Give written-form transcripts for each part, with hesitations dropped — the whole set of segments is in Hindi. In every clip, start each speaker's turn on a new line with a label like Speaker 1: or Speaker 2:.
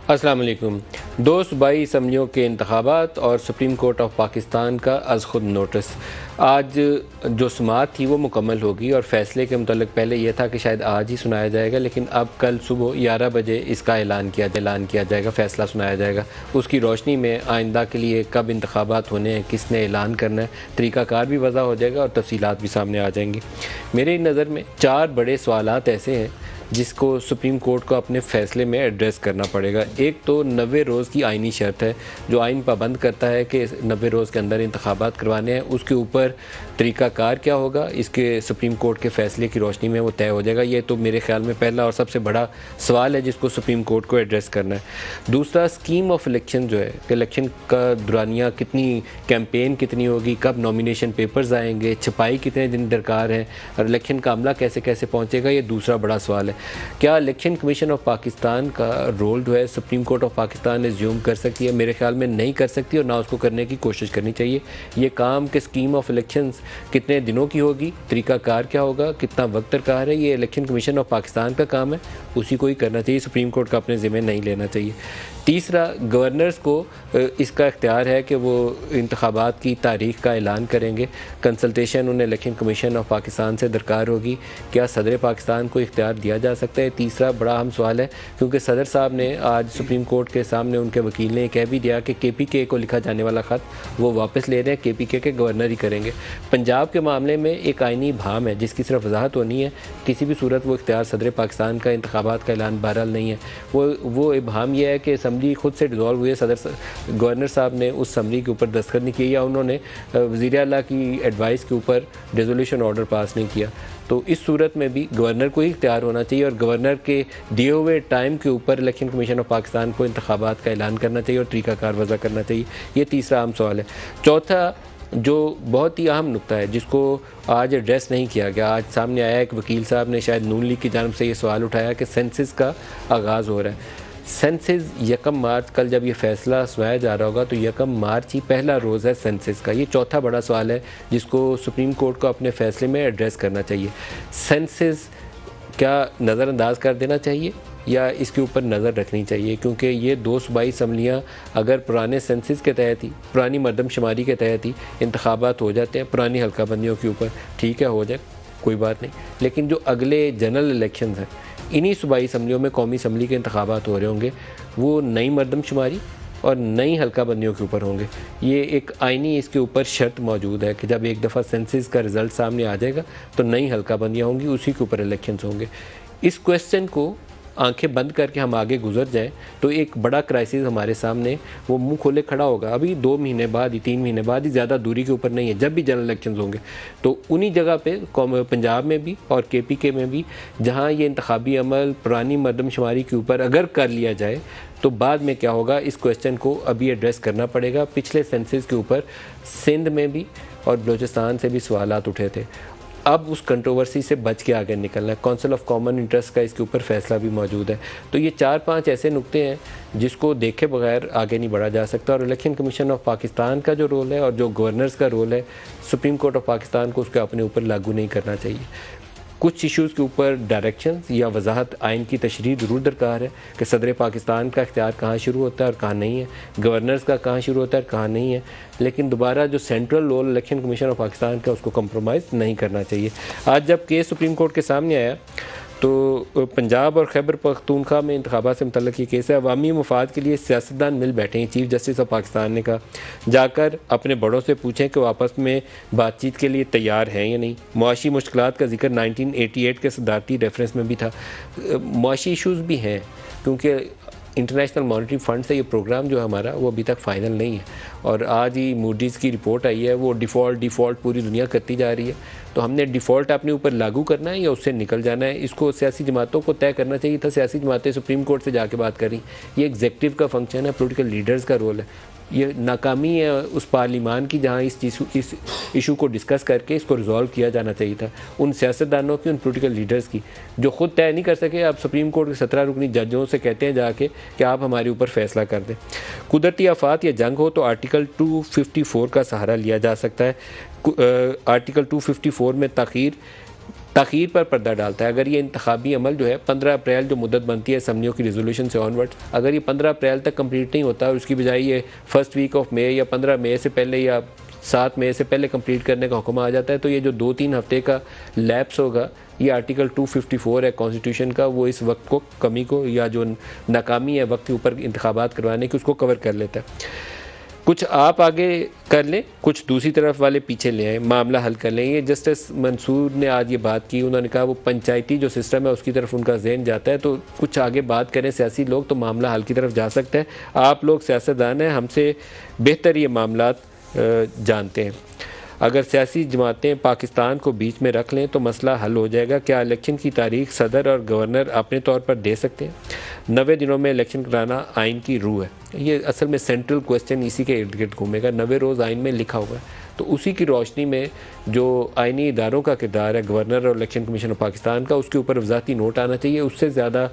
Speaker 1: अस्सलाम वालेकुम। दो सूबाई असम्बलियों के इंतखाबात और सुप्रीम कोर्ट ऑफ पाकिस्तान का अज़ खुद नोटिस। आज जो समाअत थी वो मुकम्मल होगी और फ़ैसले के मुतल्लिक़ पहले यह था कि शायद आज ही सुनाया जाएगा, लेकिन अब कल सुबह 11 बजे इसका ऐलान किया जाएगा, फ़ैसला सुनाया जाएगा। उसकी रोशनी में आइंदा के लिए कब इंतखाबात होने हैं, किसने ऐलान करना है, तरीक़ाकार भी वज़ा हो जाएगा और तफ़सीलात भी सामने आ जाएंगी। मेरी नज़र में 4 बड़े सवालात ऐसे हैं जिसको सुप्रीम कोर्ट को अपने फ़ैसले में एड्रेस करना पड़ेगा। एक तो 90 रोज़ की आइनी शर्त है, जो आइन पाबंद करता है कि 90 रोज़ के अंदर इंतखाबात करवाने हैं। उसके ऊपर तरीक़ाकार क्या होगा, इसके सुप्रीम कोर्ट के फ़ैसले की रोशनी में वो तय हो जाएगा। ये तो मेरे ख़्याल में पहला और सबसे बड़ा सवाल है जिसको सुप्रीम कोर्ट को एड्रेस करना है। दूसरा, स्कीम ऑफ इलेक्शन जो है, इलेक्शन का दुरानिया कितनी, कैंपेन कितनी होगी, कब नॉमिनेशन पेपर्स आएंगे, छपाई कितने दिन दरकार है और इलेक्शन का अमला कैसे कैसे पहुँचेगा, ये दूसरा बड़ा सवाल है। क्या इलेक्शन कमीशन ऑफ पाकिस्तान का रोल जो है supreme court of Pakistan assume कर सकती है? मेरे ख्याल में नहीं कर सकती और ना उसको करने की कोशिश करनी चाहिए। ये काम कि स्कीम ऑफ इलेक्शंस कितने दिनों की होगी, तरीक़ाकार क्या होगा, कितना वक्त दरकार है, ये इलेक्शन कमीशन ऑफ पाकिस्तान का काम है, उसी को ही करना चाहिए। सुप्रीम कोर्ट का अपने ज़िम्मे नहीं लेना चाहिए। तीसरा, गवर्नर्स को इसका इख्तियार है कि वो इंतखाबात की तारीख़ का ऐलान करेंगे। कंसल्टेशन उन्हें इलेक्शन कमीशन ऑफ पाकिस्तान से दरकार होगी। क्या सदर पाकिस्तान को इख्तियार दिया जा सकता है? तीसरा बड़ा अहम सवाल है, क्योंकि सदर साहब ने आज सुप्रीम कोर्ट के सामने, उनके वकील ने कह भी दिया कि KPK को लिखा जाने वाला ख़त वो वापस ले रहे हैं, KPK के गवर्नर ही करेंगे। पंजाब के मामले में एक आइनी भाम है जिसकी सिर्फ वजाहत होनी है, किसी भी सूरत वो इख्तियार सदर पाकिस्तान का इंतखाबात का ऐलान बहरहाल नहीं है। वो भाम यह है कि असम्बली खुद से डिज़ोल्व हुई है, गवर्नर साहब ने उस असम्बली के ऊपर दस्तखत नहीं किए या उन्होंने वज़ीर आला की एडवाइस के ऊपर रेजोल्यूशन ऑर्डर पास नहीं किया। तो इस सूरत में भी गवर्नर को ही इख्तियार होना चाहिए और गवर्नर के दिए हुए टाइम के ऊपर इलेक्शन कमीशन ऑफ पाकिस्तान को इंतखाबात का ऐलान करना चाहिए और तरीक़ाकार वज़ा करना चाहिए। ये तीसरा अहम सवाल है। चौथा, जो बहुत ही अहम नुक्ता है जिसको आज एड्रेस नहीं किया गया, आज सामने आया, एक वकील साहब ने शायद नून लीग की जानब से ये सवाल उठाया कि सेंसस का आगाज़ हो रहा है। सेंसस 1 मार्च, कल जब ये फ़ैसला सुनाया जा रहा होगा तो 1 मार्च ही पहला रोज़ है सेंसस का। ये चौथा बड़ा सवाल है जिसको सुप्रीम कोर्ट को अपने फ़ैसले में एड्रेस करना चाहिए। सेंसस क्या नज़रअंदाज कर देना चाहिए या इसके ऊपर नज़र रखनी चाहिए? क्योंकि ये 2 सूबाई असम्बलियाँ अगर पुराने सेंसस के तहत ही, पुरानी मरदमशुमारी के तहत ही इंतखाबात हो जाते हैं, पुरानी हल्का बंदियों के ऊपर, ठीक है, हो जाए, कोई बात नहीं। लेकिन जो अगले जनरल इलेक्शन हैं, इन्हीं सूबाई असम्बलियों में कौमी असम्बली के इंतखाबात हो रहे होंगे, वो नई मरदमशुमारी और नई हल्का बंदियों के ऊपर होंगे। ये एक आइनी इसके ऊपर शर्त मौजूद है कि जब एक दफ़ा सेंसस का रिज़ल्ट सामने आ जाएगा तो नई हल्का बंदियाँ होंगी, उसी के ऊपर इलेक्शंस होंगे। इस क्वेश्चन को आंखें बंद करके हम आगे गुजर जाएं तो एक बड़ा क्राइसिस हमारे सामने वो मुंह खोले खड़ा होगा। अभी 2 महीने बाद ही, 3 महीने बाद ही, ज़्यादा दूरी के ऊपर नहीं है, जब भी जनरल इलेक्शंस होंगे तो उन्हीं जगह पे पंजाब में भी और KPK में भी, जहां ये इंतखाबी अमल पुरानी मरदमशुमारी के ऊपर अगर कर लिया जाए तो बाद में क्या होगा, इस क्वेश्चन को अभी एड्रेस करना पड़ेगा। पिछले सेंसस के ऊपर सिंध में भी और बलूचिस्तान से भी सवालात उठे थे। अब उस कंट्रोवर्सी से बच के आगे निकलना है। काउंसिल ऑफ कॉमन इंटरेस्ट का इसके ऊपर फैसला भी मौजूद है। तो ये 4-5 ऐसे नुक्ते हैं जिसको देखे बगैर आगे नहीं बढ़ा जा सकता और इलेक्शन कमीशन ऑफ पाकिस्तान का जो रोल है और जो गवर्नर्स का रोल है, सुप्रीम कोर्ट ऑफ पाकिस्तान को उसके अपने ऊपर लागू नहीं करना चाहिए। कुछ इश्यूज़ के ऊपर डायरेक्शंस या वजाहत, आइन की तशरीह ज़रूर दरकार है कि सदर पाकिस्तान का इख्तियार कहाँ शुरू होता है और कहाँ नहीं है, गवर्नर्स का कहाँ शुरू होता है और कहाँ नहीं है। लेकिन दोबारा जो central role election commission of Pakistan का, उसको कंप्रोमाइज़ नहीं करना चाहिए। आज जब केस सुप्रीम कोर्ट के सामने आया तो पंजाब और खैबर पख्तूनख्वा में इंतखाबात से मुतल्लिक़ ये केस है। अवामी मफाद के लिए सियासतदान मिल बैठे हैं। चीफ जस्टिस ऑफ पाकिस्तान ने कहा, जाकर अपने बड़ों से पूछें कि वो आपस में बातचीत के लिए तैयार हैं या नहीं। मुआशी मुश्किलात का जिक्र 1988 के सदारती रेफरेंस में भी था। मुआशी इशूज़ भी हैं क्योंकि इंटरनेशनल मॉनेटरी फंड से ये प्रोग्राम जो है हमारा, वो अभी तक फ़ाइनल नहीं है और आज ही मूडीज़ की रिपोर्ट आई है, वो डिफ़ॉल्ट पूरी दुनिया करती जा रही है। तो हमने डिफ़ॉल्ट अपने ऊपर लागू करना है या उससे निकल जाना है, इसको सियासी जमातों को तय करना चाहिए था। सियासी जमातें सुप्रीम कोर्ट से जाके बात करी, ये एग्जेक्टिव का फंक्शन है, पॉलिटिकल लीडर्स का रोल है। ये नाकामी है उस पार्लिमान की जहाँ इस इशू को डिस्कस करके इसको रिजॉल्व किया जाना चाहिए था। उन सियासतदानों की, उन पॉलिटिकल लीडर्स की जो खुद तय नहीं कर सके, आप सुप्रीम कोर्ट के 17 रुकनी जजों से कहते हैं जाके कि आप हमारे ऊपर फैसला कर दें। कुदरती आफात या जंग हो तो आर्टिकल 254 का सहारा लिया जा सकता है। आर्टिकल 254 में ताख़ीर ताख़ीर पर पर्दा डालता है। अगर ये इंतखाबी अमल जो है 15 अप्रैल जो मुद्दत बनती है असम्बलियों की रिजोल्यूशन से ऑनवर्ड्स, अगर ये 15 अप्रैल तक कंप्लीट नहीं होता और उसकी बजाय ये फर्स्ट वीक ऑफ मई या 15 मई से पहले या 7 मई से पहले कंप्लीट करने का हुक्म आ जाता है, तो ये जो 2-3 हफ्ते का लैप्स होगा, ये आर्टिकल 254 है कॉन्स्टिट्यूशन का, वो इस वक्त को कमी को या जो नाकामी है वक्त के ऊपर इंतखाबात करवाने की उसको कवर कर लेता है। कुछ आप आगे कर लें, कुछ दूसरी तरफ वाले पीछे ले आए, मामला हल कर लें। ये जस्टिस मंसूर ने आज ये बात की, उन्होंने कहा वो पंचायती जो सिस्टम है उसकी तरफ उनका जहन जाता है, तो कुछ आगे बात करें सियासी लोग तो मामला हल की तरफ जा सकता है। आप लोग सियासतदान हैं, हमसे बेहतर ये मामलात जानते हैं। अगर सियासी जमातें पाकिस्तान को बीच में रख लें तो मसला हल हो जाएगा। क्या इलेक्शन की तारीख सदर और गवर्नर अपने तौर पर दे सकते हैं? 90 दिनों में इलेक्शन कराना आइन की रूह है। ये असल में सेंट्रल क्वेश्चन इसी के इर्द गिर्द घूमेगा। 90 रोज़ आइन में लिखा हुआ है, तो उसी की रोशनी में जो आइनी इदारों का किरदार है गवर्नर और इलेक्शन कमीशन ऑफ पाकिस्तान का, उसके ऊपर वजाती नोट आना चाहिए। उससे ज़्यादा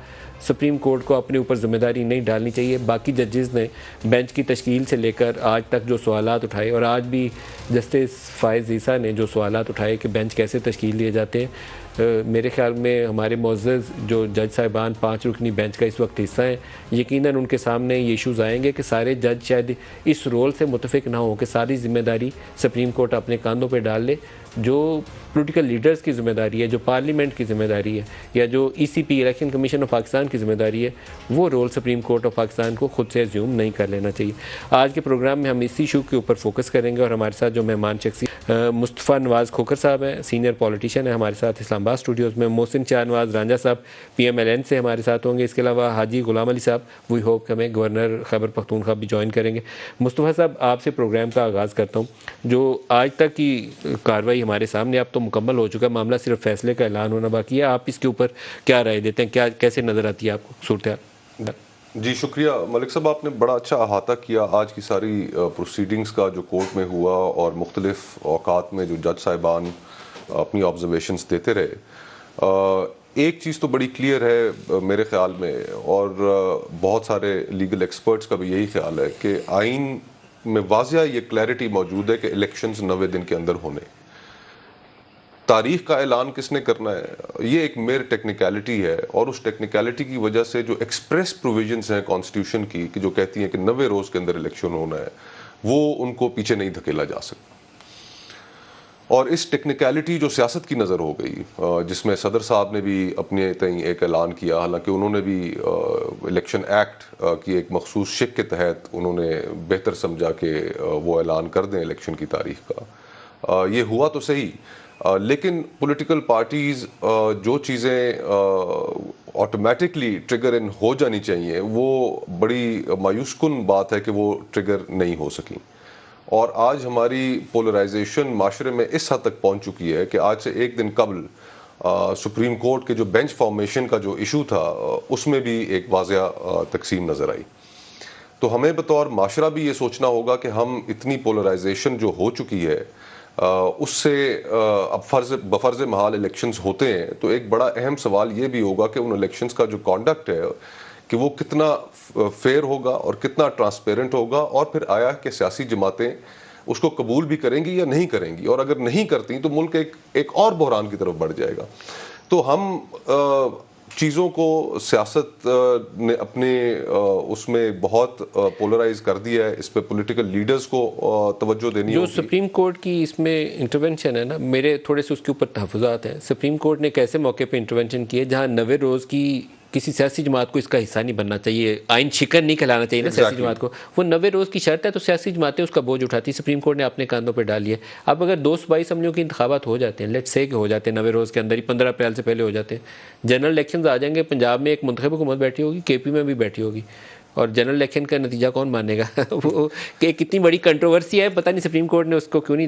Speaker 1: सुप्रीम कोर्ट को अपने ऊपर जिम्मेदारी नहीं डालनी चाहिए। बाकी जजेस ने बेंच की तश्कील से लेकर आज तक जो सवालात उठाए, और आज भी जस्टिस फ़ाइज़ ईसा ने जो सवालात उठाए कि बेंच कैसे तश्कील दिए जाते हैं, मेरे ख्याल में हमारे मुअज़्ज़ज़ जो जज साहिबान 5 रुकनी बेंच का इस वक्त हिस्सा हैं, यकीनन उनके सामने ये इशूज़ आएंगे कि सारे जज शायद इस रोल से मुतफ़िक ना हो कि सारी ज़िम्मेदारी सुप्रीम कोर्ट अपने कंधों पे डाल ले। जो पॉलिटिकल लीडर्स की ज़िम्मेदारी है, जो पार्लियामेंट की ज़िम्मेदारी है, या जो ECP election commission of Pakistan की ज़िम्मेदारी है, वो role supreme court of Pakistan को खुद से एज्यूम नहीं कर लेना चाहिए। आज के प्रोग्राम में हम इसी इशू के ऊपर फोकस करेंगे और हमारे साथ जो मेहमान शख्सी मुस्तफ़ा नवाज़ खोखर साहब हैं, सीनियर पॉलिटिशियन है हमारे साथ इस्लामाबाद स्टूडियोज़ में। मोहसिन शाह नवाज़ रांझा साहब PMLN से हमारे साथ होंगे। इसके अलावा हाजी गुलाम अली साहब, वी होप हमें गवर्नर खैबर पख्तूनख्वा भी ज्वाइन करेंगे। मुस्तफ़ा साहब, आपसे प्रोग्राम का आगाज़ करता हूँ। जो आज तक की कार्रवाई हमारे सामने अब तो मुकम्मल हो चुका, मामला सिर्फ फैसले का ऐलान होना बाकी है। आप इसके ऊपर क्या राय देते हैं, क्या कैसे नज़र आती है आपको सूरत?
Speaker 2: जी शुक्रिया मलिक साहब, आपने बड़ा अच्छा अहाता किया आज की सारी प्रोसीडिंग्स का जो कोर्ट में हुआ और मुख्तलिफ औकात में जो जज साहिबान अपनी ऑब्जर्वेशंस देते रहे। एक चीज़ तो बड़ी क्लियर है मेरे ख्याल में, और बहुत सारे लीगल एक्सपर्ट्स का भी यही ख्याल है कि आइन में वाज़िया ये क्लैरिटी मौजूद है कि इलेक्शंस 90 दिन के अंदर होने। तारीख का ऐलान किसने करना है ये एक मेयर टेक्निकलिटी है, और उस टेक्निकलिटी की वजह से जो एक्सप्रेस प्रोविजंस हैं कॉन्स्टिट्यूशन की कि जो कहती हैं कि 90 रोज़ के अंदर इलेक्शन होना है, वो उनको पीछे नहीं धकेला जा सकता। और इस टेक्निकलिटी जो सियासत की नज़र हो गई, जिसमें सदर साहब ने भी अपने तय एक ऐलान किया, हालांकि उन्होंने भी इलेक्शन एक्ट की एक मखसूस शिक के तहत उन्होंने बेहतर समझा कि वो ऐलान कर दें इलेक्शन की तारीख का। ये हुआ तो सही, लेकिन पॉलिटिकल पार्टीज़ जो चीज़ें ऑटोमेटिकली ट्रिगर इन हो जानी चाहिए, वो बड़ी मायूसकुन बात है कि वो ट्रिगर नहीं हो सकी। और आज हमारी पोलराइजेशन माशरे में इस हद तक पहुंच चुकी है कि आज से एक दिन कबल सुप्रीम कोर्ट के जो बेंच फॉर्मेशन का जो इशू था, उसमें भी एक वाज़िया तकसीम नज़र आई। तो हमें बतौर माशरा भी ये सोचना होगा कि हम इतनी पोलराइजेशन जो हो चुकी है, उससे अब बफर्ज महाल इलेक्शंस होते हैं, तो एक बड़ा अहम सवाल ये भी होगा कि उन इलेक्शंस का जो कॉन्डक्ट है कि वो कितना फेयर होगा और कितना ट्रांसपेरेंट होगा, और फिर आया कि सियासी जमातें उसको कबूल भी करेंगी या नहीं करेंगी, और अगर नहीं करती तो मुल्क एक और बहरान की तरफ बढ़ जाएगा। तो हम चीज़ों को सियासत ने अपने उसमें बहुत पोलराइज कर दिया है। इस पे पॉलिटिकल लीडर्स को तवज्जो देनी
Speaker 1: जो
Speaker 2: होगी।
Speaker 1: सुप्रीम कोर्ट की इसमें इंटरवेंशन है ना, मेरे थोड़े से उसके ऊपर तहफ़्फ़ुज़ात हैं। सुप्रीम कोर्ट ने कैसे मौके पे इंटरवेंशन किए जहां 90 रोज़ की किसी सियासी जमात को इसका हिस्सा नहीं बनना चाहिए, आइन शिकन नहीं कहलाना चाहिए ना सियासी जमात को, वो 90 रोज़ की शर्त है, तो सियासी जमातें उसका बोझ उठाती। सुप्रीम कोर्ट ने अपने कंधों पर डाल लिया। अब अगर 2 सूबाई असम्बलियों के इंतखाबात हो जाते हैं, लेट्स से हो जाते हैं 90 रोज़ के अंदर ही, 15 अप्रैल से पहले हो जाते हैं, जनरल इलेक्शन आ जाएंगे, पंजाब में एक मुंतखब हुकूमत बैठी होगी, KP में भी बैठी होगी, और जनरल इलेक्शन का नतीजा कौन मानेगा? वो कि कितनी बड़ी कंट्रोवर्सी है, पता नहीं सुप्रीम कोर्ट ने उसको क्यों नहीं